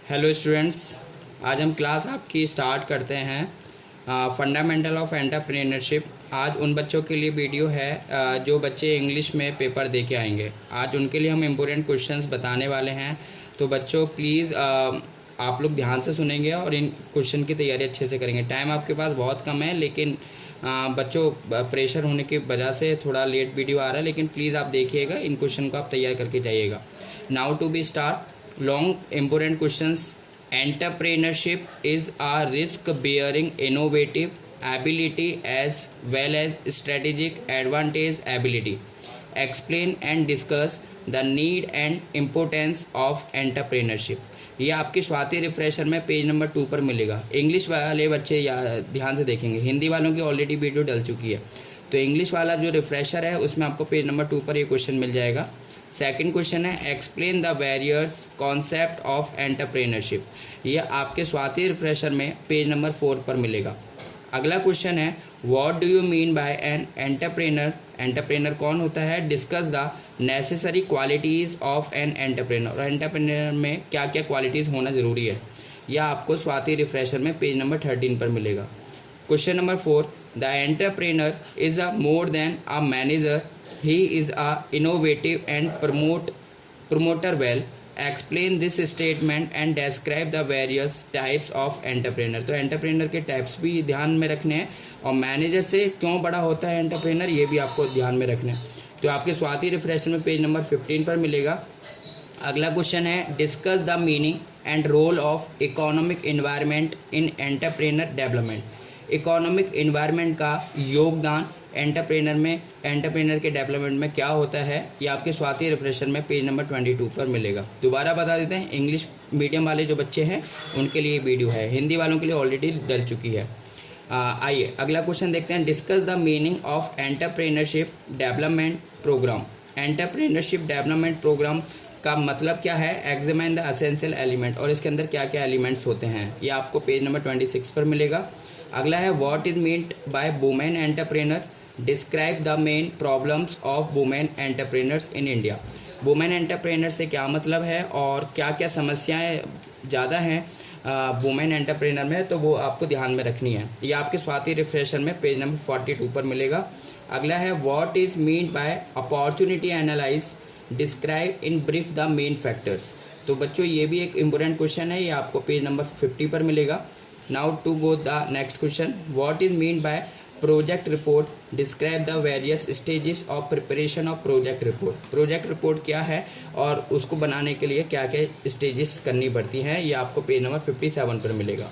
Hello students, आज हम class आपकी स्टार्ट करते हैं फंडामेंटल ऑफ एंटरप्रेन्योरशिप। आज उन बच्चों के लिए वीडियो है जो बच्चे इंग्लिश में पेपर दे के आएंगे। आज उनके लिए हम इम्पोर्टेंट क्वेश्चंस बताने वाले हैं। तो बच्चों प्लीज़ आप लोग ध्यान से सुनेंगे और इन क्वेश्चन की तैयारी अच्छे से करेंगे। टाइम आपके पास बहुत कम है, लेकिन बच्चों प्रेशर होने की वजह से थोड़ा लेट वीडियो आ रहा है, लेकिन प्लीज़ आप देखिएगा, इन क्वेश्चन को आप तैयार करके जाइएगा। Now to be start long important questions. Entrepreneurship is a risk bearing innovative ability as well as strategic advantage ability. Explain and discuss the need and importance of entrepreneurship. ये आपके Swati refresher में page number 2 पर मिलेगा। English वाले बच्चे ध्यान से देखेंगे, हिंदी वालों की ऑलरेडी वीडियो डल चुकी है। तो इंग्लिश वाला जो रिफ्रेशर है उसमें आपको पेज नंबर 2 पर ये क्वेश्चन मिल जाएगा। सेकंड क्वेश्चन है explain the various concept of entrepreneurship. ये आपके स्वाति रिफ्रेशर में पेज नंबर 4 पर मिलेगा। अगला क्वेश्चन है what do you mean by an entrepreneur. Entrepreneur कौन होता है। Discuss the necessary qualities of an entrepreneur. और एंटरप्रेनर में क्या क्या क्वालिटीज़ होना ज़रूरी है, यह आपको स्वाति रिफ्रेशर में पेज नंबर 13 पर मिलेगा। Question number 4 the entrepreneur is a more than a manager, he is a innovative and promoter well. Explain this statement and describe the various types of entrepreneur. तो entrepreneur के types भी ध्यान में रखने हैं और मैनेजर से क्यों बड़ा होता है एंटरप्रेनर, ये भी आपको ध्यान में रखना है। तो आपके स्वाति रिफ्रेशर में पेज नंबर 15 पर मिलेगा। अगला क्वेश्चन है discuss the meaning and role of economic environment in entrepreneur development. Economic environment का योगदान एंटरप्रेनर के डेवलपमेंट में क्या होता है, ये आपके स्वाति रिफ्रेशर में पेज नंबर 22 पर मिलेगा। दोबारा बता देते हैं, इंग्लिश मीडियम वाले जो बच्चे हैं उनके लिए वीडियो है, हिंदी वालों के लिए ऑलरेडी डल चुकी है। आइए अगला क्वेश्चन देखते हैं। Discuss the meaning of entrepreneurship development programme. Entrepreneurship development programme का मतलब क्या है। एग्जामिन द एसेंशियल एलिमेंट, और इसके अंदर क्या क्या एलिमेंट्स होते हैं, ये आपको पेज नंबर 26 पर मिलेगा। अगला है what is meant by women entrepreneur. Describe the main problems of women entrepreneurs in India. Women entrepreneur से क्या मतलब है और क्या क्या समस्याएं ज़्यादा हैं वुमेन एंटरप्रेनर में, तो वो आपको ध्यान में रखनी है। ये आपके स्वाति रिफ्रेशर में पेज नंबर 42 पर मिलेगा। अगला है what is mean by opportunity analyse. Describe in brief the main factors. तो बच्चों ये भी एक इम्पोर्टेंट क्वेश्चन है, ये आपको पेज नंबर 50 पर मिलेगा। Now to go the next question what is mean by project report. Describe the various stages of preparation of project report. Project report क्या है और उसको बनाने के लिए क्या क्या स्टेजेस करनी पड़ती हैं, ये आपको पेज नंबर 57 पर मिलेगा।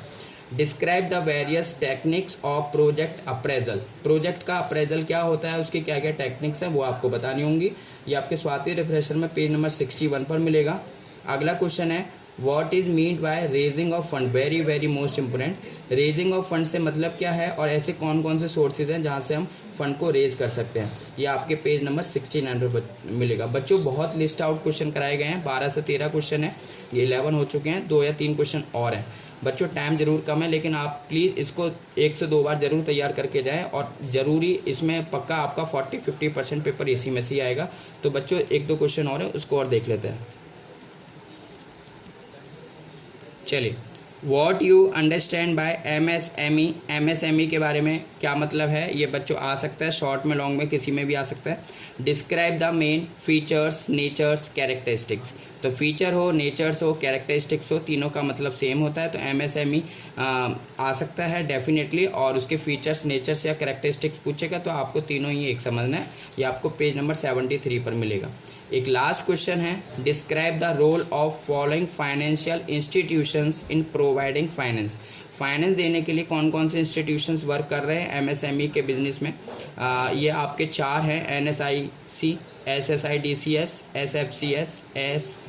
Describe the various techniques of project appraisal. Project का अप्रेजल क्या होता है, उसकी क्या क्या टेक्निक्स हैं वो आपको बतानी होंगी, ये आपके स्वाति रिफ्रेशर में पेज नंबर 61 पर मिलेगा। अगला क्वेश्चन है what is mean by raising of fund. Very most important, raising of fund से मतलब क्या है और ऐसे कौन कौन से सोर्सेज हैं जहाँ से हम फंड को रेज कर सकते हैं, ये आपके पेज नंबर 69 पर मिलेगा। बच्चों बहुत लिस्ट आउट क्वेश्चन कराए गए हैं, 12 से 13 क्वेश्चन है, ये 11 हो चुके हैं, 2 या 3 क्वेश्चन और हैं। बच्चों टाइम ज़रूर कम है, लेकिन आप प्लीज़ इसको 1 से 2 बार ज़रूर तैयार करके जाएं, और ज़रूरी इसमें पक्का आपका 40-50% पेपर इसी में से ही आएगा। तो बच्चों 1-2 क्वेश्चन और है, उसको और देख लेते हैं। चलिए what you understand by MSME। MSME के बारे में क्या मतलब है, ये बच्चों आ सकता है शॉर्ट में, लॉन्ग में, किसी में भी आ सकता है। Describe the main features, natures, characteristics. तो फीचर हो, नेचर्स हो, कैरेक्टरिस्टिक्स हो, तीनों का मतलब सेम होता है। तो MSME आ सकता है डेफिनेटली, और उसके फीचर्स, नेचर्स या कैरेक्टरिस्टिक्स पूछेगा तो आपको तीनों ही एक समझना है, ये आपको पेज नंबर 73 पर मिलेगा। एक लास्ट क्वेश्चन है describe the role of following financial institutions in providing finance. Finance देने के लिए कौन कौन से इंस्टीट्यूशंस वर्क कर रहे हैं MSME के बिजनेस में, ये आपके 4 हैं, NSIC, SSIDCS, SFCS,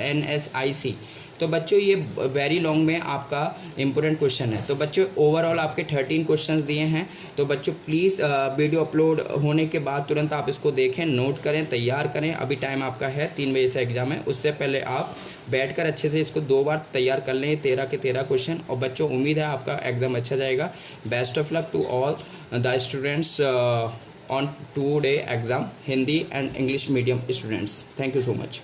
NSIC। तो बच्चों ये वेरी लॉन्ग में आपका इम्पोर्टेंट क्वेश्चन है। तो बच्चों ओवरऑल आपके 13 क्वेश्चंस दिए हैं। तो बच्चों प्लीज़ वीडियो अपलोड होने के बाद तुरंत आप इसको देखें, नोट करें, तैयार करें। अभी टाइम आपका है 3 बजे से एग्ज़ाम है, उससे पहले आप बैठकर अच्छे से इसको 2 बार तैयार कर लें, 13 के 13 क्वेश्चन। और बच्चों उम्मीद है आपका एग्ज़ाम अच्छा जाएगा। Best of luck to all the students on 2-day exam, Hindi and English medium students. Thank you so much.